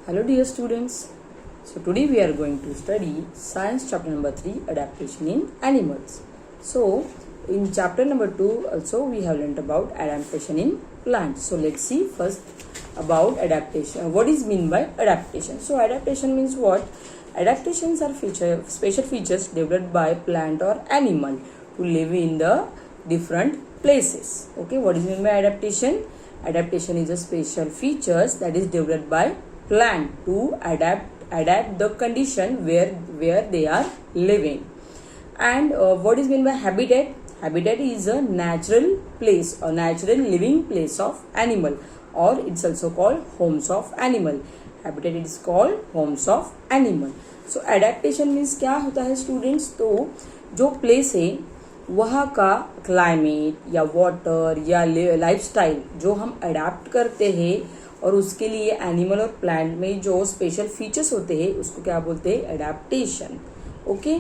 Hello dear students. So today we are going to study science chapter number 3, adaptation in animals. So in chapter number 2 also we have learnt about adaptation in plants. So let's see first about adaptation. What is mean by adaptation? So adaptation means what? Adaptations are special features developed by plant or animal to live in the different places. Okay, what is mean by adaptation? Adaptation is a special features that is developed by plant to adapt the condition where they are living. And what is meant by habitat? Habitat is a natural place or natural living place of animal, or it's also called homes of animal. Habitat is called homes of animal. So adaptation means क्या होता है students? तो जो place है वहाँ का climate या water या लाइफस्टाइल जो हम अडेप्ट करते हैं और उसके लिए एनिमल और प्लांट में जो स्पेशल फीचर्स होते हैं उसको क्या बोलते हैं? Adaptation. Okay,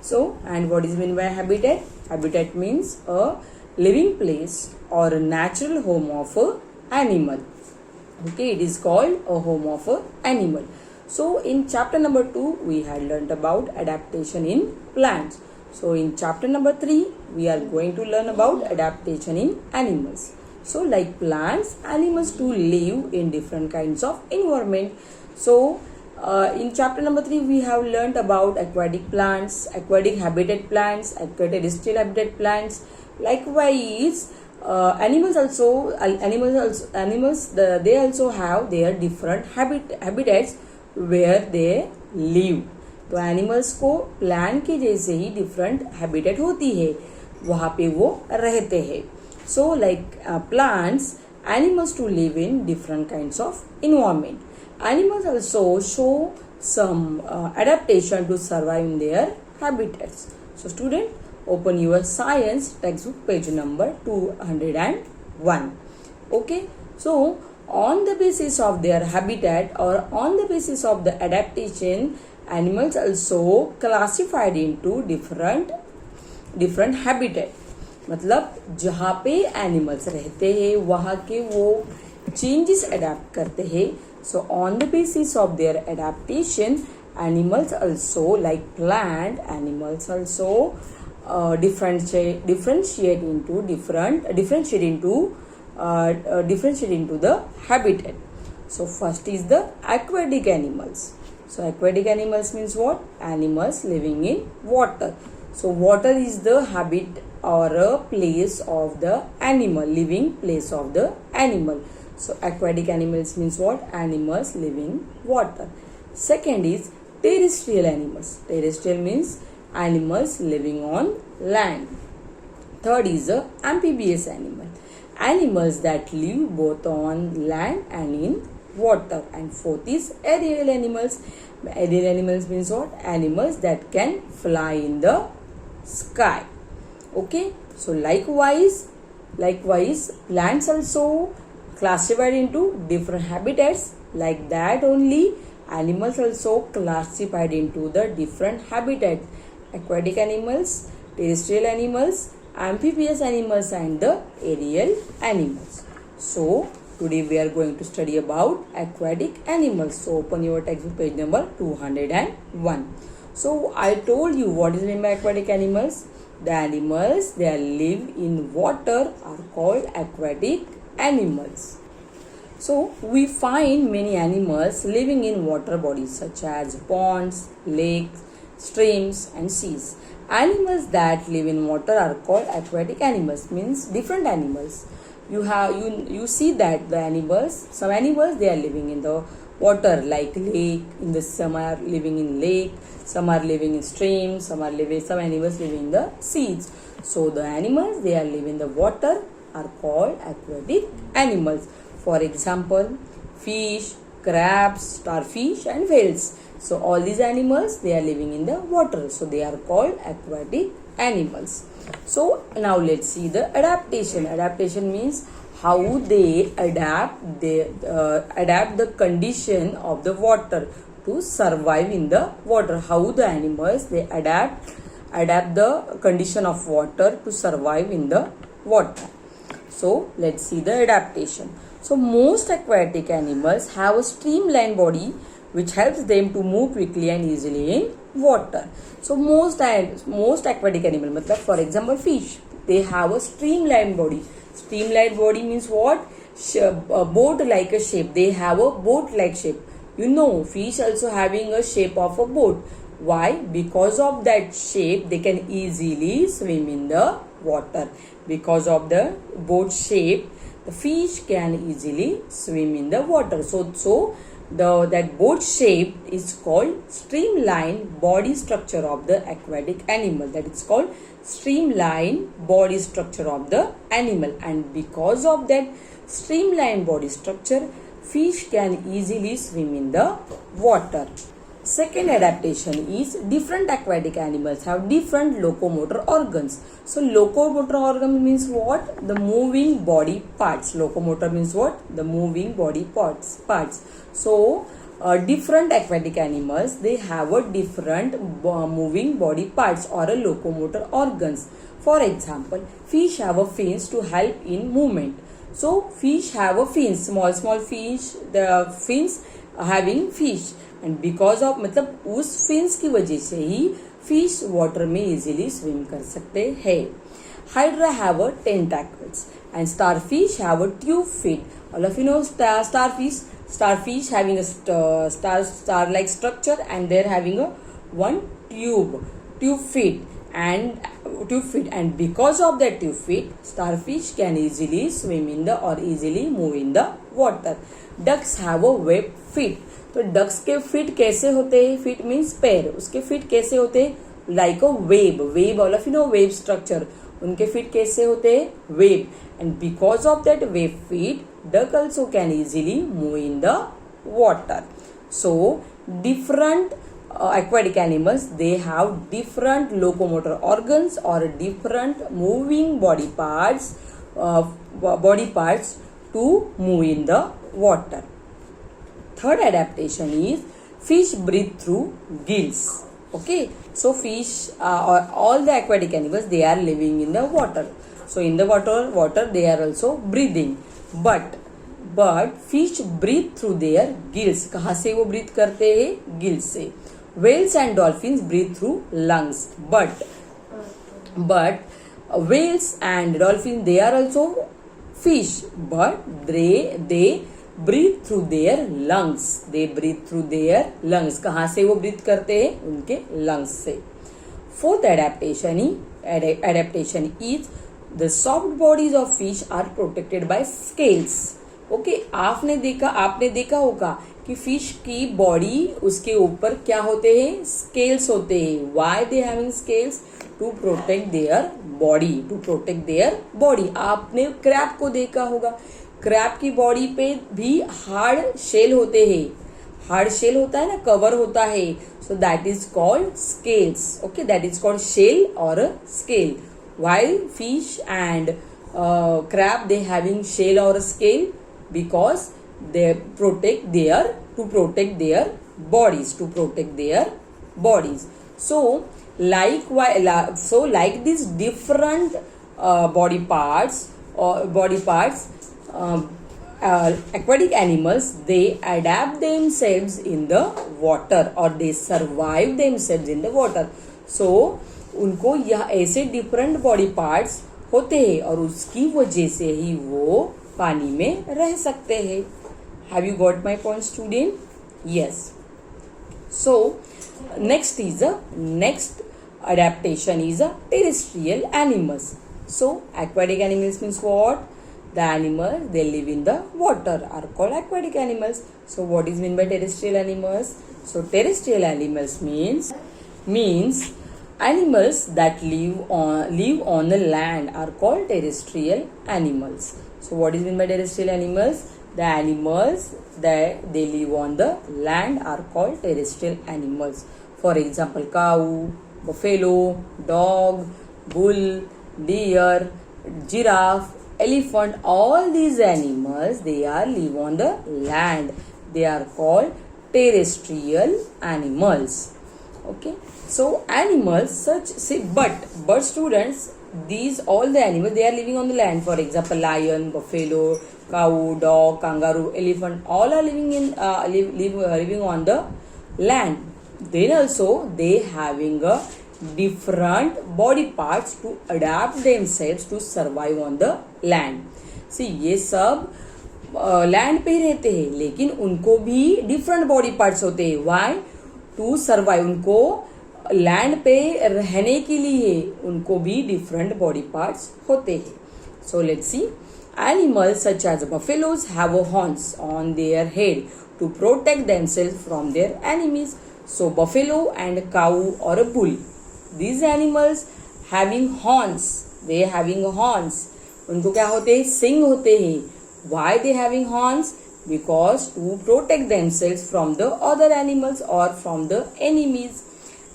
so and what is mean by habitat? Habitat means a living place और natural home of a animal. Okay, it is called a home of a animal. So in chapter number 2 we had learnt about adaptation in plants. So in chapter number 3 we are going to learn about adaptation in animals. So like plants, animals to live in different kinds of environment. So in chapter number 3 we have learnt about aquatic plants, aquatic habitat plants, terrestrial habitat plants. Likewise, animals they also have their different habitats where they live. तो animals को plant के जैसे ही different habitat होती है, वहाँ पे वो रहते हैं. So like plants, animals to live in different kinds of environment. Animals also show some adaptation to survive in their habitats. So student, open your science textbook page number 201. Okay, so on the basis of their habitat or on the basis of the adaptation, animals also classified into different habitat. मतलब जहाँ पे animals रहते हैं वहाँ के वो changes adapt करते हैं. So on the basis of their adaptation, animals also like plant, animals also differentiate into the habitat. So first is the aquatic animals. So aquatic animals means what? Animals living in water. So water is the habit or a place of the animal, living place of the animal. So aquatic animals means what? Animals living water. Second is terrestrial animals. Terrestrial means animals living on land. Third is a amphibious animal. Animals that live both on land and in water. And fourth is aerial animals. Aerial animals means what? Animals that can fly in the sky. Okay, so likewise plants also classified into different habitats. Like that only animals also classified into the different habitats: aquatic animals, terrestrial animals, amphibious animals and the aerial animals. So today we are going to study about aquatic animals. So open your textbook page number 201. So I told you what is meant by aquatic animals. The animals that live in water are called aquatic animals. So we find many animals living in water bodies such as ponds, lakes, streams and seas. Animals that live in water are called aquatic animals, means different animals. You see that the animals, some animals they are living in the water like lake, some are living in lake, some are living in streams, some animals living in the seas. So the animals they are living in the water are called aquatic animals. For example, fish, crabs, starfish and whales. So all these animals they are living in the water, so they are called aquatic animals. So now let's see the adaptation. Adaptation means how they adapt the condition of the water to survive in the water. How the animals they adapt the condition of water to survive in the water. So let's see the adaptation. So most aquatic animals have a streamlined body which helps them to move quickly and easily in water. So most aquatic animal, matlab for example fish, they have a streamlined body. Streamlined body means what? A boat like a shape. They have a boat like shape. You know, fish also having a shape of a boat. Why? Because of that shape, they can easily swim in the water. Because of the boat shape, the fish can easily swim in the water. So that boat shape is called streamlined body structure of the aquatic animal. That is called streamlined body structure of the animal. And because of that streamlined body structure, fish can easily swim in the water. Second adaptation is different aquatic animals have different locomotor organs. So locomotor organ means what? The moving body parts. Locomotor means what? The moving body parts. So different aquatic animals, they have a different moving body parts or a locomotor organs. For example, fish have a fins to help in movement. So fish have a fins, small fish, the fins having fish, and because of मतलब उस fins की वजह से ही fish water में easily swim कर सकते हैं. Hydra have a tentacles and starfish have a tube feet. All of you know starfish having a star like structure, and they're having a one tube feet, and because of that tube feet, starfish can easily swim in the or easily move in the water. Ducks have a web feet. तो ducks के feet कैसे होते हैं? Feet means पैर. उसके feet कैसे होते हैं? Like a web. All of you know web structure. उनके फीट कैसे होते हैं? Web. And because of that web feet, duck also can easily move in the water. So different aquatic animals, they have different locomotor organs or different moving body parts to move in the water. Third adaptation is fish breathe through gills. Okay, so fish or all the aquatic animals, they are living in the water. So in the water they are also breathing, but fish breathe through their gills. कहाँ से वो breathe करते हैं? Gills से. Whales and dolphins breathe through lungs, but whales and dolphins, they are also fish, but they breathe through their lungs. They breathe through their lungs. कहाँ से वो breathe करते हैं? उनके lungs से. Fourth adaptation is the soft bodies of fish are protected by scales. Okay, आपने देखा होगा कि फिश की बॉडी, उसके ऊपर क्या होते हैं? स्केल्स होते हैं. Why they having scales? To protect their body. आपने क्रैब को देखा होगा. क्रैब की बॉडी पे भी हार्ड शेल होते हैं. हार्ड शेल होता है ना, कवर होता है. So that is called scales. Okay, that is called shell और scale. Why fish and crab they having shell और scale? Because they protect their bodies. So like these different body parts, aquatic animals, they adapt themselves in the water or they survive themselves in the water. So उनको यह ऐसे different body parts होते हैं और उसकी वजह से ही वो पानी में रह सकते हैं. Have you got my point, student? Yes. So next adaptation is a terrestrial animals. So aquatic animals means what? The animals, they live in the water are called aquatic animals. So what is meant by terrestrial animals? So terrestrial animals means animals that live on the land are called terrestrial animals. So what is meant by terrestrial animals? The animals that they live on the land are called terrestrial animals. For example, cow, buffalo, dog, bull, deer, giraffe, elephant. All these animals, they are live on the land. They are called terrestrial animals. Okay. So animals but students, these all the animals, they are living on the land. For example, lion, buffalo, cow, dog, kangaroo, elephant, all are living in living on the land. Then also they having a different body parts to adapt themselves to survive on the land. See, ये सब land पे ही रहते हैं, लेकिन उनको भी different body parts होते हैं. वाई? To survive. उनको लैंड पे रहने के लिए उनको भी डिफरेंट बॉडी पार्ट्स होते हैं. सो let's C. Animals such as buffaloes have horns on their head to protect themselves from their enemies. So buffalo and cow or a bull, these animals having horns, they having horns. उनको क्या होते हैं? सिंग होते हैं. Why they having horns? Because to protect themselves from the other animals or from the enemies.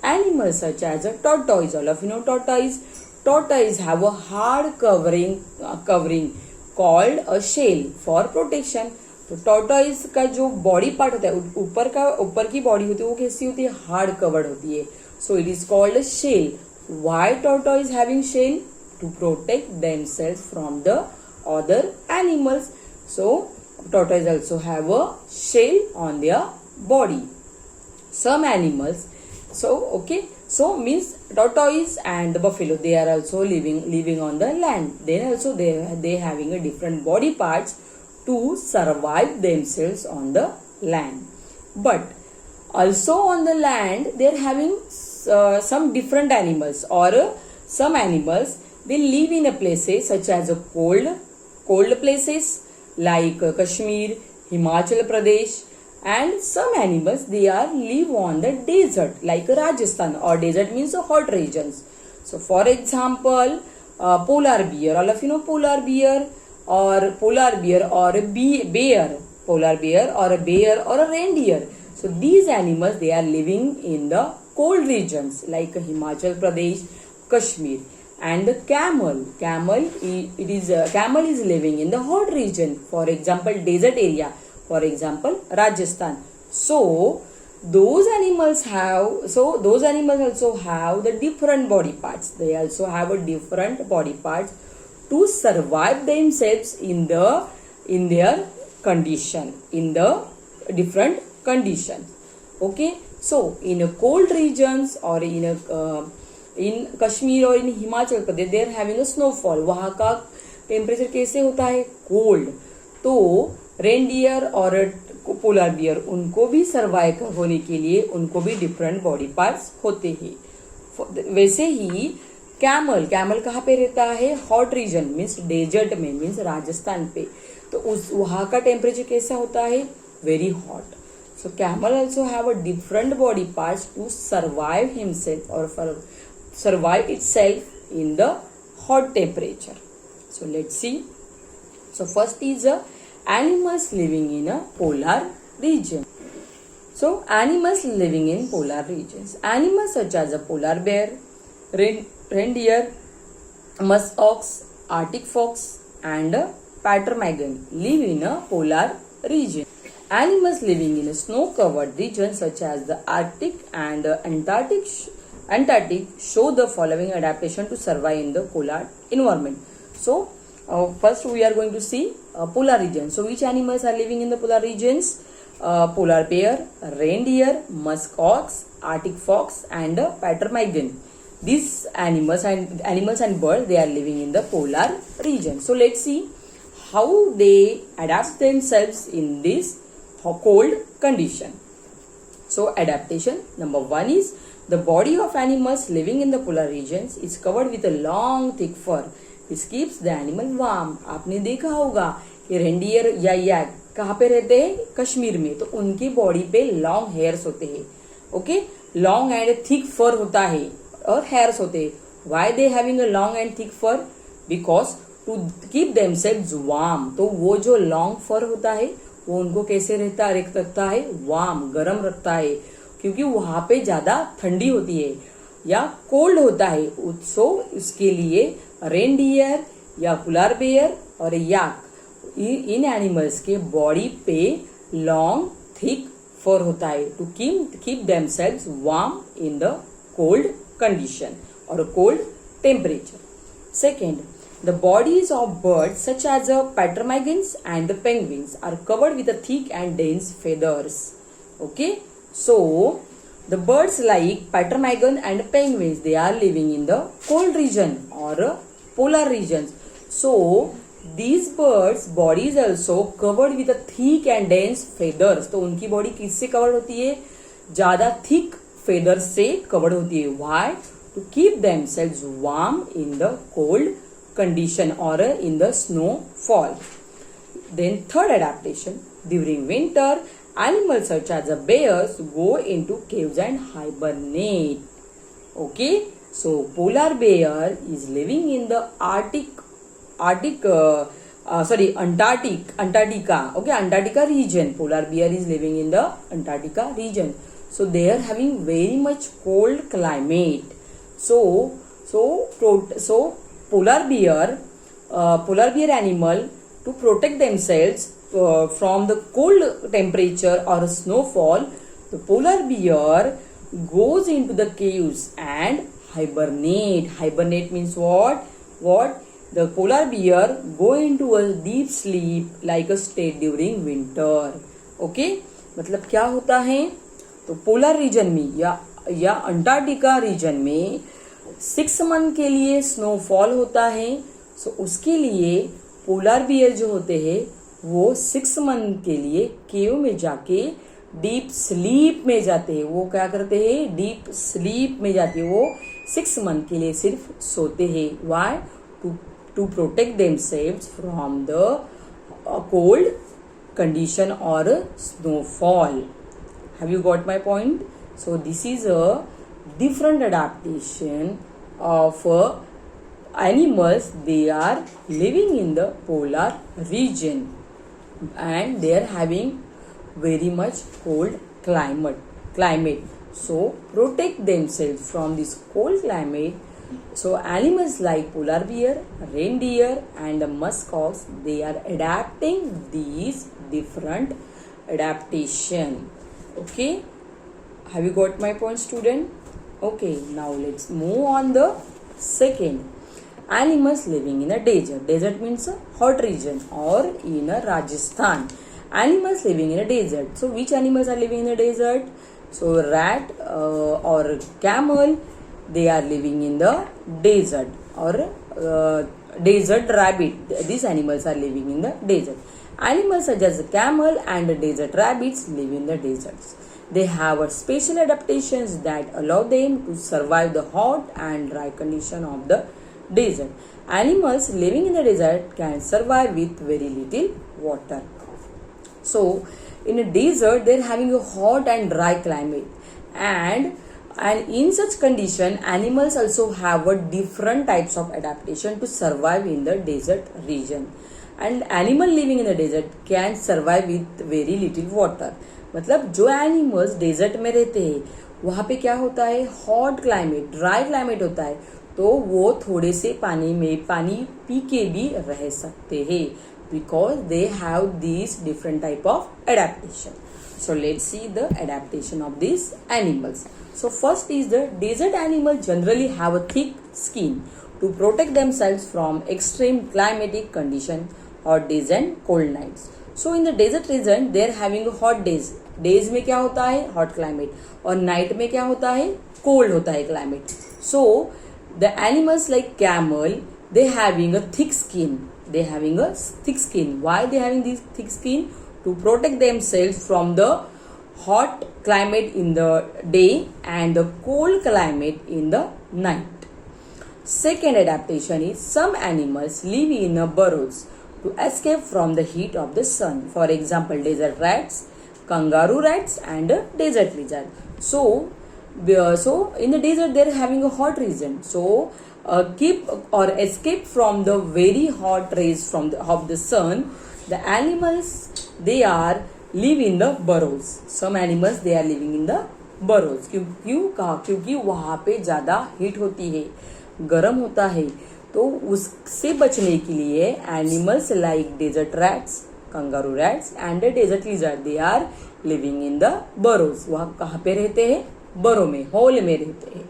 Animals such as a tortoise, all of you know tortoise. Tortoise have a hard covering called a shell for protection. तो tortoise का जो body part होता है, ऊपर की body होती है, वो कैसी होती है? हार्ड कवर्ड होती है. So it is called a shell. Why tortoise having shell? To protect themselves from the other animals. So tortoise also have a shell on their body. Some animals, so means tortoise and the buffalo, they are also living on the land. Then also they having a different body parts to survive themselves on the land. But also on the land they are having some different animals, or some animals they live in a places such as a cold places like Kashmir, Himachal Pradesh. And some animals they are live on the desert like Rajasthan, or desert means hot regions. So for example, polar bear, all of you know polar bear or a bear, polar bear or a bear or a reindeer. So these animals they are living in the cold regions like Himachal Pradesh, Kashmir. And the camel is living in the hot region, for example desert area, for example Rajasthan. So those animals also have the different body parts. They also have a different body parts to survive themselves in their condition, in the different conditions. Okay, so in a cold regions or in Kashmir or in Himachal Pradesh they are having a snowfall. वहाँ का temperature कैसे होता है? Cold. तो reindeer और polar bear उनको भी survive होने के लिए उनको भी डिफरेंट बॉडी पार्ट्स होते हैं. वैसे ही कैमल कहाँ पे रहता है? हॉट रीजन मीन्स डेजर्ट में, मीन्स राजस्थान पे. तो उस वहाँ का टेम्परेचर कैसा होता है? Very hot. So camel also have a different body parts to survive himself और survive itself in the hot temperature. So let's see. So first is animals living in a polar region. So animals living in polar regions. Animals such as a polar bear, reindeer, musk ox, Arctic fox and ptarmigan live in a polar region. Animals living in a snow-covered region such as the Arctic and Antarctic show the following adaptation to survive in the polar environment. So first we are going to see polar region. So which animals are living in the polar regions? Polar bear, reindeer, musk ox, Arctic fox and ptarmigan. These animals and birds, they are living in the polar region. So let's see how they adapt themselves in this cold condition. So adaptation number 1 is the body of animals living in the polar regions is covered with a long thick fur. This keeps the animal warm. आपने देखा होगा कि reindeer या याक कहाँ पे रहते हैं? कश्मीर में. तो उनकी बॉडी पे लॉन्ग हेयर्स होते हैं. Okay, long and thick fur होता है और हेयर्स होते हैं. Why they having a long and thick fur? Because to keep themselves warm. तो वो जो लॉन्ग फर होता है वो उनको कैसे रखता है? वार्म, गर्म रखता है, क्योंकि वहां पे ज्यादा ठंडी होती है या कोल्ड होता है. सो इसके लिए रेनडियर या पोलर बेयर और याक, इन एनिमल्स के बॉडी पे लॉन्ग थिक फर होता है to keep themselves warm in the cold condition और cold temperature. Second, The bodies of birds such as the ptarmigans and the penguins are covered with a thick and dense feathers. Okay, so the birds like ptarmigan and penguins, they are living in the cold region or polar regions. So these birds bodies also covered with a thick and dense feathers. तो उनकी body किससे cover होती है? ज्यादा thick feather से cover होती है. Why? To keep themselves warm in the cold condition or in the snowfall. Then third adaptation, during winter animals such as the bears go into caves and hibernate. Okay, so polar bear is living in the Antarctica. Okay, Antarctica region. Polar bear is living in the Antarctica region. So they are having very much cold climate. So polar bear animal, to protect themselves from the cold temperature or snowfall, the polar bear goes into the caves and hibernate. Hibernate means what? The polar bear go into a deep sleep like a state during winter. Okay, मतलब क्या होता है? तो polar region में या Antarctica reason में 6 month के लिए स्नोफॉल होता है. सो उसके लिए पोलर बियर जो होते हैं वो 6 मंथ के लिए केव में जाके डीप स्लीप में जाते हैं. वो क्या करते हैं? डीप स्लीप में जाते हैं. वो 6 मंथ के लिए सिर्फ सोते हैं. Why? To protect themselves from the cold condition और snowfall. Have you got my point? So this is a different adaptation of animals. They are living in the polar region and they are having very much cold climate. So protect themselves from this cold climate. So animals like polar bear, reindeer and muskox, they are adapting these different adaptation. Okay, have you got my point, student? Okay, now let's move on the second. Animals living in a desert. Desert means a hot region or in a Rajasthan. Animals living in a desert. So which animals are living in a desert? So rat or camel, they are living in the desert, or desert rabbit. These animals are living in the desert. Animals such as camel and desert rabbits live in the deserts. They have a special adaptations that allow them to survive the hot and dry condition of the desert. Animals living in the desert can survive with very little water. So in a desert they are having a hot and dry climate, and in such condition animals also have a different types of adaptation to survive in the desert region. And animal living in the desert can survive with very little water. मतलब जो animals desert में रहते हैं वहाँ पे क्या होता है? हॉट क्लाइमेट, ड्राई क्लाइमेट होता है. तो वो थोड़े से पानी पी के भी रह सकते हैं, because they have this different type of adaptation. So let's see the adaptation of this animals. So first is the desert animal generally have a thick skin to protect themselves from extreme climatic condition, hot days and cold nights. So in the desert region they are having hot days. Days में क्या होता है? Hot climate. और night में क्या होता है? Cold होता है climate. So the animals like camel, they having a thick skin. They having a thick skin. Why they having this thick skin? To protect themselves from the hot climate in the day and the cold climate in the night. Second adaptation is some animals live in burrows to escape from the heat of the sun. For example, desert rats, kangaroo rats and desert lizard. So in the desert they are having a hot region. So keep or escape from the very hot rays of the sun. The animals, they are live in the burrows. Some animals they are living in the burrows. क्योंकि वहाँ पे ज़्यादा heat होती है, गर्म होता है. तो उससे बचने के लिए animals like desert rats, kangaroo rats and desert lizard, they are living in the burrows. वह कहाँ पे रहते हैं? बरो में, होल में रहते हैं.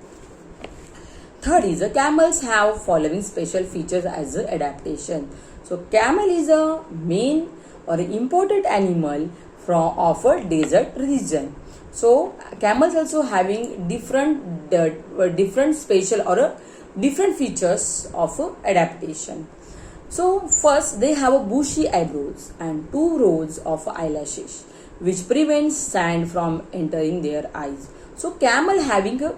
Third is camels have following special features as a adaptation. So camel is a main or important animal from of a desert region. So camels also having different special or different features of adaptation. So first they have a bushy eyebrows and 2 rows of eyelashes which prevents sand from entering their eyes. So camel having a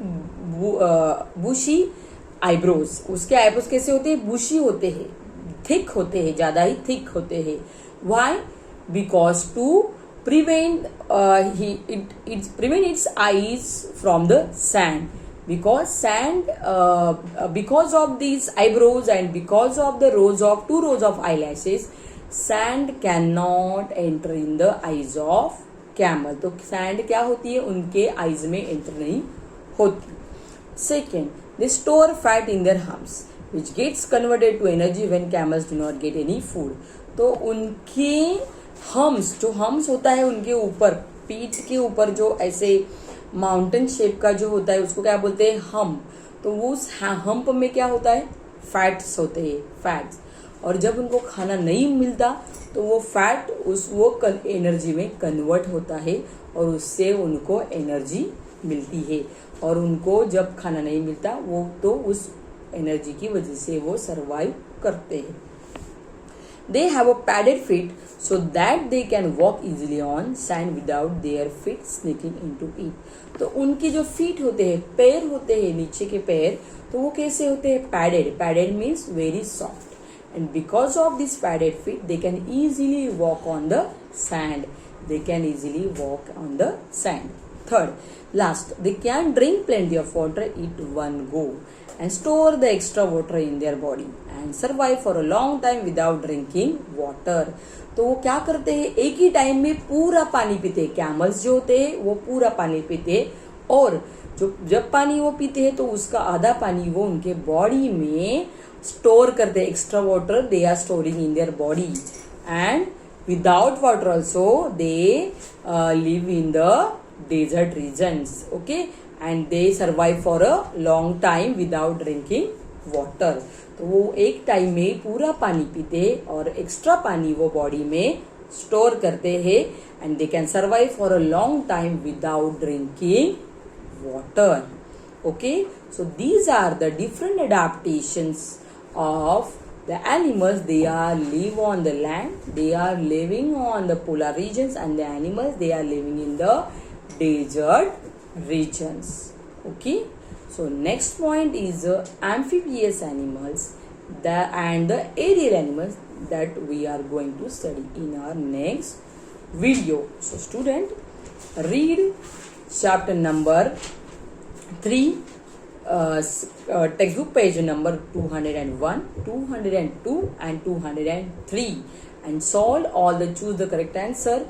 bushy eyebrows, उसके eyebrows कैसे होते हैं? bushy होते हैं, thick होते हैं, ज़्यादा ही thick होते हैं. Why? Because to prevent prevent its eyes from the sand. Because of these eyebrows and because of the 2 rows of eyelashes, sand cannot enter in the eyes of camel. तो sand क्या होती है? उनके eyes में enter नहीं होती. Second, they store fat in their humps which gets converted to energy when camels do not get any food. तो उनके humps, जो humps होता है उनके ऊपर, पीठ के ऊपर जो ऐसे माउंटेन शेप का जो होता है उसको क्या बोलते हैं? हम्प. तो वो उस हम्प में क्या होता है? फैट्स होते हैं, फैट्स. और जब उनको खाना नहीं मिलता तो वो फैट वो एनर्जी में कन्वर्ट होता है और उससे उनको एनर्जी मिलती है. और उनको जब खाना नहीं मिलता वो तो उस एनर्जी की वजह से वो सरवाइव करते हैं. They have a padded feet so that they can walk easily on sand without their feet sneaking into it. तो उनके जो feet होते हैं, पैर होते हैं, नीचे के पैर, तो वो कैसे होते हैं? padded. Padded means very soft. And because of this padded feet, they can easily walk on the sand. They can easily walk on the sand. Third, last, they can drink plenty of water at one go and store the extra water in their body and survive for a long time without drinking water. तो वो क्या करते हैं? एक ही time में पूरा पानी पीते हैं. कैमल्स जो होते हैं वो पूरा पानी पीते हैं और जब पानी वो पीते हैं तो उसका आधा पानी वो उनके बॉडी में स्टोर करते हैं. Extra water they are storing in their body and without water also they live in the desert regions. Okay, and they survive for a long time without drinking water. तो वो एक time में पूरा पानी पीते हैं और एक्स्ट्रा पानी वो बॉडी में स्टोर करते हैं and they can survive for a long time without drinking water. Okay, so these are the different adaptations of the animals. They are live on the land, they are living on the polar regions, and the animals they are living in the desert regions. Okay, so next point is amphibious animals and the aerial animals that we are going to study in our next video. So student, read chapter number 3, textbook page number 201, 202 and 203 and solve all the choose the correct answer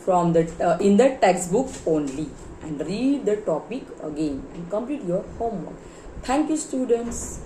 from the in the textbook only and read the topic again and complete your homework. Thank you students.